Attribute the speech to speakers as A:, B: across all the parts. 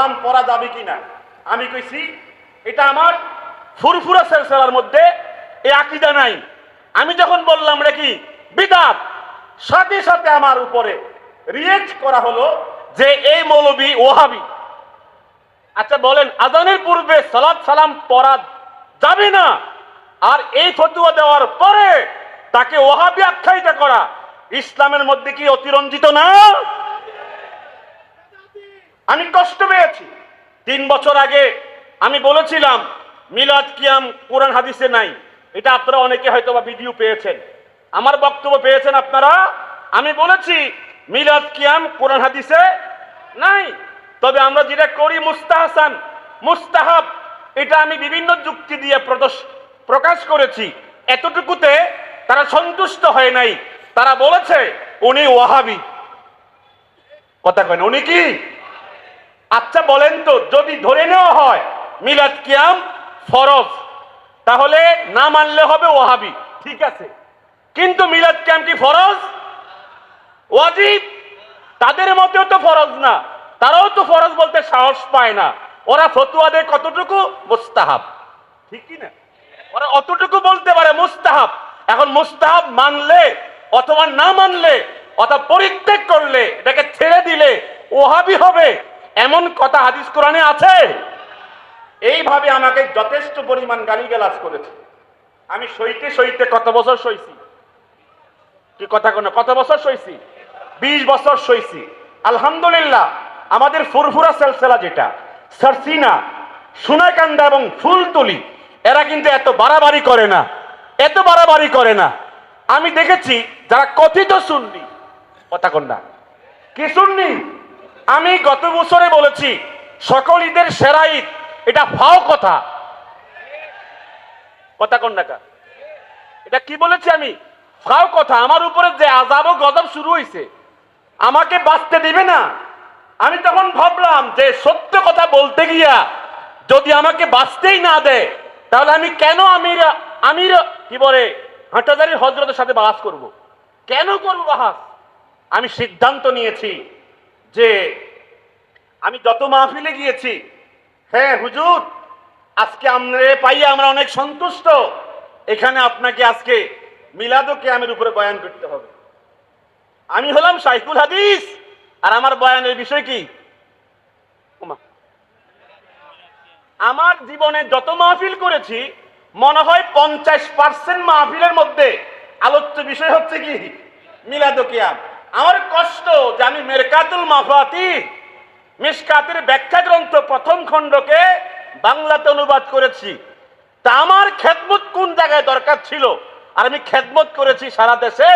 A: সালাম পড়া যাবে কিনা। আমি কইছি এটা আমার ফুরফুরা সিলসিলার মধ্যে এই আকীদা নাই। আমি যখন বললাম এটা কি বিদআত, সাথে সাথে আমার উপরে রিয়েক্ট করা হলো যে এই মৌলবী ওয়াহাবি। আচ্ছা বলেন, আজানের পূর্বে সালাত সালাম পড়া যাবে না, আর এই ফতোয়া দেওয়ার পরে তাকে ওয়াহাবি আখ্যায়িত করা ইসলামের মধ্যে কি অতিরঞ্জিত না? আমি কষ্ট পেয়েছি। 3 বছর আগে আমি বলেছিলাম মিলাদ কিয়াম কোরআন হাদিসে নাই। এটা আপনারা অনেকে হয়তো বা ভিডিও পেয়েছেন, আমার বক্তব্য পেয়েছেন আপনারা। আমি বলেছি মিলাদ কিয়াম কোরআন হাদিসে নাই, তবে আমরা যেটা করি মুস্তাহসান মুস্তাহাব, এটা আমি বিভিন্ন যুক্তি দিয়ে প্রকাশ করেছি। এতটুকুতে তারা সন্তুষ্ট হয় নাই, তারা বলেছে উনি ওয়াহাবি। কথা কয় না, উনি কি? আচ্ছা বলেন তো, যদি ধরে নেওয়া হয় মিলাদ কিয়াম ফরজ, তাহলে না মানলে হবে ওয়াহাবি, ঠিক আছে। কিন্তু মিলাদ কিয়াম কি ফরজ? ওয়াজিব। তাদের মতেও তো ফরজ না, তারাও তো ফরজ বলতে সাহস পায় না। ওরা ফতোয়া দেয় কতটুকু? মুস্তাহাব, ঠিক কি না? ওরা অতটুকু বলতে পারে মুস্তাহাব। এখন মুস্তাহাব মানলে অথবা না মানলে অথবা পরিত্যাগ করলে, এটাকে ছেড়ে দিলে ওয়াহাবি হবে, এমন কথা হাদিস কোরআনে আছে? এইভাবে আমাকে যথেষ্ট পরিমাণ গালিগালাজ করেছে। আমি সইতে সইতে কত বছর সইছি, কি কথা কোন কত বছর সইছি? 20 বছর সইছি। আলহামদুলিল্লাহ, আমাদের ফুরফুরা সিলসিলা যেটা সারসিনা, সোনাকান্দা এবং ফুলতলি, এরা কিন্তু এত বাড়াবাড়ি করে না, এত বাড়াবাড়ি করে না। আমি দেখেছি যারা কথিত সুন্নি, কথা কোন না কি সুন্নি, আমি গত বছরে বলেছি সকল ঈদের সেরা ঈদ, এটা ফাও কথা। কথা কোন না, এটা কি বলেছি আমি? ফাও কথা। আমার উপরে যে আযাব ও গজব শুরু হয়েছে, আমাকে বাঁচতে দিবে না। আমি তখন ভাবলাম যে সত্য কথা বলতে গিয়া যদি আমাকে বাঁচতেই না দেয়, তাহলে আমি কেন আমির কি বলে হাঁটাজারি হজরতের সাথে বাহাস করব? কেন করব বাহাস? আমি সিদ্ধান্ত নিয়েছি যে আমি যত মাহফিলে গিয়েছি, হ্যাঁ হুজুর আজকে আমরা পাইয়া আমরা অনেক সন্তুষ্ট, এখানে আপনাকে আজকে মিলাদ ও কিয়ামের উপরে বয়ান করতে হবে। আমি হলাম শাইখুল হাদিস, আর আমার বয়ানের বিষয় কি? আমার জীবনে যত মাহফিল করেছি, মনে হয় 50% মাহফিলের মধ্যে আলোচ্য বিষয় হচ্ছে কি? মিলাদ ও কিয়াম। আমার কষ্ট যে আমি মেরকাতুল মাফাতিহ, মিশকাতের ব্যাখ্যা গ্রন্থ প্রথম খণ্ডকে বাংলাতে অনুবাদ করেছি। তা আমার খেদমত কোন জায়গায় দরকার ছিল, আর আমি খেদমত করেছি সারা দেশে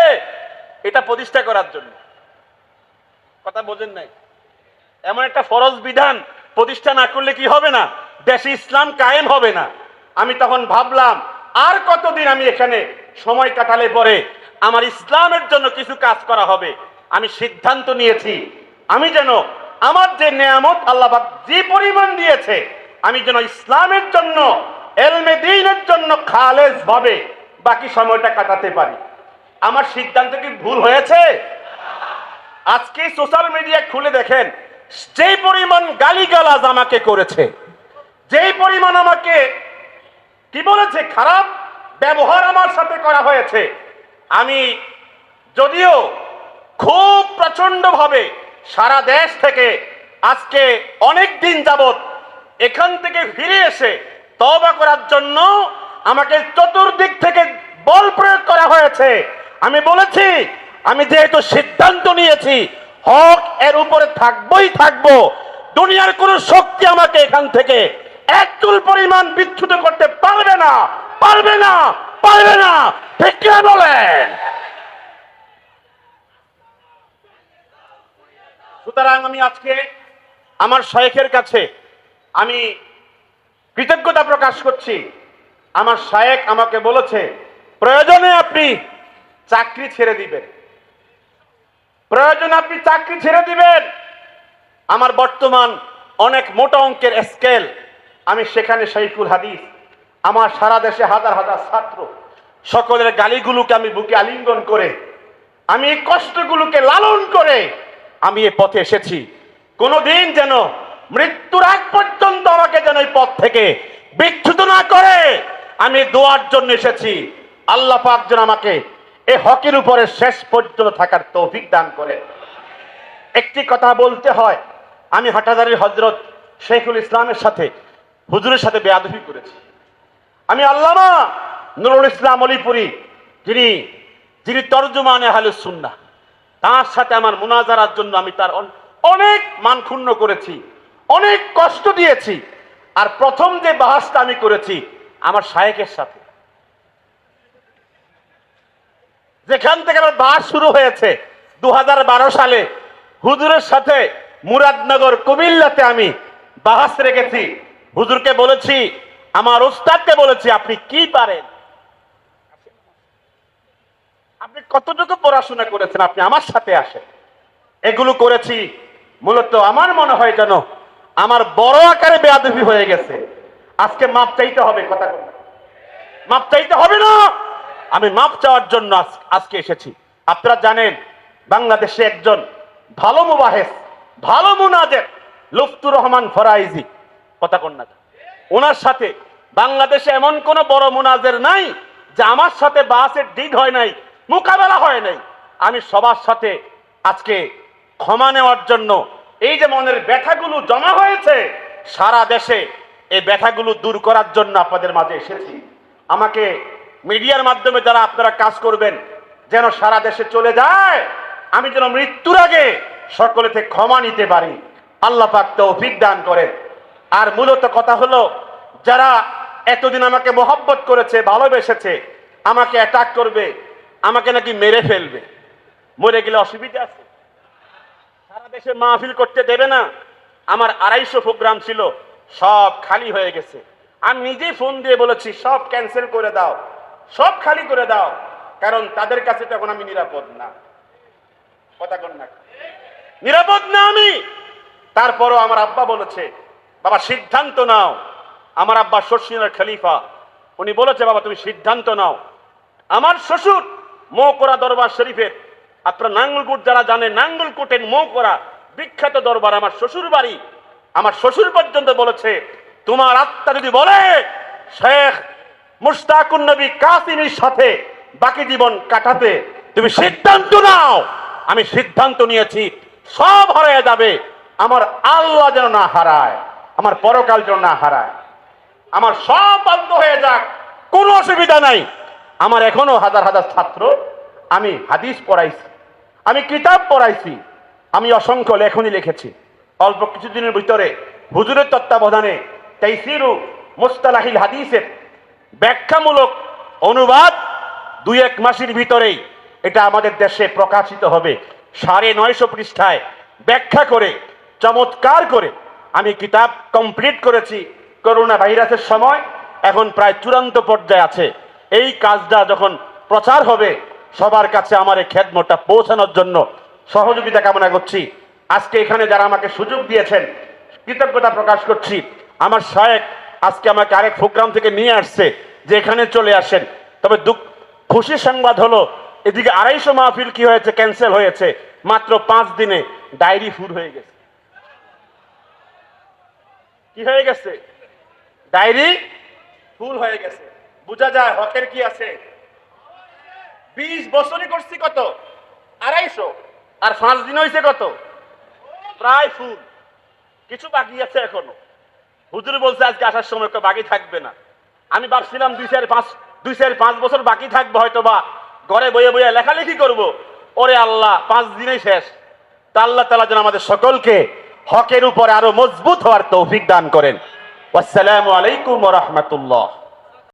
A: এটা প্রতিষ্ঠা করার জন্য। কথা বোঝেন নাই? এমন একটা ফরজ বিধান প্রতিষ্ঠা না করলে কি হবে না? দেশে ইসলাম কায়েম হবে না। আমি তখন ভাবলাম আর কতদিন আমি এখানে সময় কাটালে পরে আমার ইসলামের জন্য কিছু কাজ করা হবে। আমি সিদ্ধান্ত নিয়েছি আমি যেন আমার যে নেয়ামত আল্লাহ পাক যে পরিমাণ দিয়েছে, আমি যেন ইসলামের জন্য, ইলমে দ্বীনের জন্য খালেস ভাবে বাকি সময়টা কাটাতে পারি। আমার সিদ্ধান্ত কি ভুল হয়েছে? আজকে সোশ্যাল মিডিয়া খুলে দেখেন, যেই পরিমাণ গালিগালাজ আমাকে করেছে, যেই পরিমাণ আমাকে কি বলেছে, খারাপ ব্যবহার আমার সাথে করা হয়েছে। আমি যদিও খুব প্রচন্ড ভাবে সারা দেশ থেকে আজকে অনেক দিন যাবত এখান থেকে ফিরে এসে তওবা করার জন্য আমাকে চতুর্দিক থেকে বল প্রয়োগ করা হয়েছে। আমি বলেছি আমি যেহেতু সিদ্ধান্ত নিয়েছি হক এর উপরে থাকবই থাকবো, দুনিয়ার কোন শক্তি আমাকে এখান থেকে এক চুল পরিমাণ বিচ্যুত করতে পারবে না, পারবে না, পারবে না। ঠিক কি বলেন? সুতরাং আমি আজকে আমার শায়েখের কাছে আমি কৃতজ্ঞতা প্রকাশ করছি। আমার শায়েখ আমাকে বলেছে প্রয়োজনে আপনি চাকরি ছেড়ে দিবেন, প্রয়োজনে আপনি চাকরি ছেড়ে দিবেন। আমার বর্তমান অনেক মোটা অঙ্কের স্কেল, আমি সেখানে শাইখুল হাদিস, আমার সারা দেশে হাজার হাজার ছাত্র, সকলের গালিগুলোকে আমি বুকে আলিঙ্গন করে, আমি এই কষ্টগুলোকে লালন করে আমি এ পথে এসেছি। কোনোদিন যেন মৃত্যুর আগ পর্যন্ত আমাকে যেন এই পথ থেকে বিচ্যুত না করে। আমি দোয়ার জন্য এসেছি, আল্লাহ পাক যেন আমাকে এই হকের উপরে শেষ পর্যন্ত থাকার তৌফিক দান করে। একটি কথা বলতে হয়, আমি হাটাজারির হযরত শেখুল ইসলামের সাথে, হুজুরের সাথে বেয়াদবি করেছি। আমি আল্লামা নুরুল ইসলাম অলিপুরি, যিনি তরজুমানে আহলুস সুন্নাহ, তার সাথে আমার মুনাজারার জন্য আমি তার অনেক মান ক্ষুণ্ণ করেছি, অনেক কষ্ট দিয়েছি। আর প্রথম যে বাহাসটা আমি করেছি আমার শায়েখের সাথে, যেখান থেকে আমার বাহাস শুরু হয়েছে 2012 সালে হুজুরের সাথে মুরাদনগর কুমিল্লাতে আমি বাহাস রেখেছি। হুজুরকে বলেছি, আমার ওস্তাদকে বলেছি, আপনি কি পারেন, আপনি কতটুকু পড়াশোনা করেছেন, আপনি আমার সাথে আসেন। এগুলো করেছি মূলত আমার মনে হয় যেন আমার বড় আকারে বেয়াদবি হয়ে গেছে। আজকে মাপ চাইতে হবে, কথা বলুন, মাপ চাইতে হবে না? আমি মাপ চাওয়ার জন্য আজকে এসেছি। আপনারা জানেন বাংলাদেশে একজন ভালো মুবাহেস, ভালো মুনাজের লুফতুর রহমান ফরাইজি, কথা কন না, ওনার সাথে বাংলাদেশে এমন কোন বড় মুনাজের নাই যে আমার সাথে বাসের ডিড হয় নাই, মোকাবেলা হয় নাই। আমি সবার সাথে আজকে ক্ষমা নেওয়ার জন্য, এই যে মনের ব্যথাগুলো জমা হয়েছে সারা দেশে, এই ব্যথাগুলো দূর করার জন্য আপনাদের মাঝে এসেছি। আমাকে মিডিয়ার মাধ্যমে যারা আপনারা কাজ করবেন যেন সারা দেশে চলে যায়, আমি যেন মৃত্যুর আগে সকলে থেকে ক্ষমা নিতে পারি, আল্লাহ পাক তৌফিক দান করেন। আর মূলত কথা হলো, যারা এতদিন আমাকে মোহব্বত করেছে, ভালোবেসেছে, আমাকে অ্যাটাক করবে, আমাকে নাকি মেরে ফেলবে, মরে গেলে অসুবিধা আছে? সারা দেশে মাহফিল করতে দেবে না। আমার 250 প্রোগ্রাম ছিল, সব খালি হয়ে গেছে। আমি নিজেই ফোন দিয়ে বলেছি সব ক্যান্সেল করে দাও, সব খালি করে দাও, কারণ তাদের কাছে তখন আমি নিরাপদ না, কথা কন না, নিরাপদ না আমি। তারপরও আমার আব্বা বলেছে, বাবা সিদ্ধান্ত নাও। আমার আব্বা শর্ষিনার খলিফা, উনি বলেছে, বাবা তুমি সিদ্ধান্ত নাও। আমার শ্বশুর মৌকরা দরবার শরীফের, আপনারা নাঙ্গলকোট যারা জানেন, নাঙ্গলকোটের মৌকরা বিখ্যাত দরবার আমার শ্বশুর বাড়ি। আমার শ্বশুর পর্যন্ত বলেছে, তোমার আত্মা যদি বলে শেখ মুশতাকুন নবী কাসিমের সাথে বাকি জীবন কাটাতে, তুমি সিদ্ধান্ত নাও। আমি সিদ্ধান্ত নিয়েছি, সব হারিয়ে যাবে, আমার আল্লাহ যেন না হারায়, আমার পরকাল যেন না হারায়, আমার সব বন্ধ হয়ে যাক, কোনো অসুবিধা নাই। আমার এখনো হাজার হাজার ছাত্র, আমি হাদিস পড়াইছি, আমি কিতাব পড়াইছি, আমি অসংখ্য লেখনী লিখেছি। অল্প কিছুদিনের ভিতরে হুজুরের তত্ত্বাবধানে তাইসিরু মুস্তালাহিল হাদিসের ব্যাখ্যামূলক অনুবাদ 2-1 মাসের ভিতরেই এটা আমাদের দেশে প্রকাশিত হবে। 950 পৃষ্ঠায় ব্যাখ্যা করে, চমৎকার করে আমি কিতাব কমপ্লিট করেছি। করোনা ভাইরাসের সময় এখন প্রায় চূড়ান্ত পর্যায়ে আছে। এই কাজটা যখন প্রচার হবে, সবার কাছে আমার এই খেদমতটা পৌঁছানোর জন্য সহযোগিতা কামনা করছি। আজকে এখানে যারা আমাকে সুযোগ দিয়েছেন, কৃতজ্ঞতা প্রকাশ করছি। আমার শায়েখ আজকে আমাকে আরেক প্রোগ্রাম থেকে নিয়ে আসছে যে এখানে চলে আসেন। তবে খুশি সংবাদ হলো, এদিকে 250 মাহফিল কি হয়েছে, ক্যান্সেল হয়েছে, মাত্র 5 দিনে ডায়েরি ফুল হয়ে গেছে। কি হয়ে গেছে? ডায়েরি ফুল হয়ে গেছে। বোঝা যায় হকের কি আছে। 20 বছরই করছি কত, 250, আর 5 দিন হয়েছে কত, প্রায় ফুল। কিছু বাকি আছে এখনো। হুজুর বলছে আজকে আসার সময় বাকি থাকবে না। আমি ভাবছিলাম 2-4-5 বছর বাকি থাকবে, হয়তো বা ঘরে বইয়ে বইয়ে লেখালেখি করব। ওরে আল্লাহ, 5 দিনেই শেষ। তা আল্লাহ তাআলা যেন আমাদের সকলকে হকের উপরে আরো মজবুত হওয়ার তৌফিক দান করেন। আসসালামু আলাইকুম ওয়া রাহমাতুল্লাহ।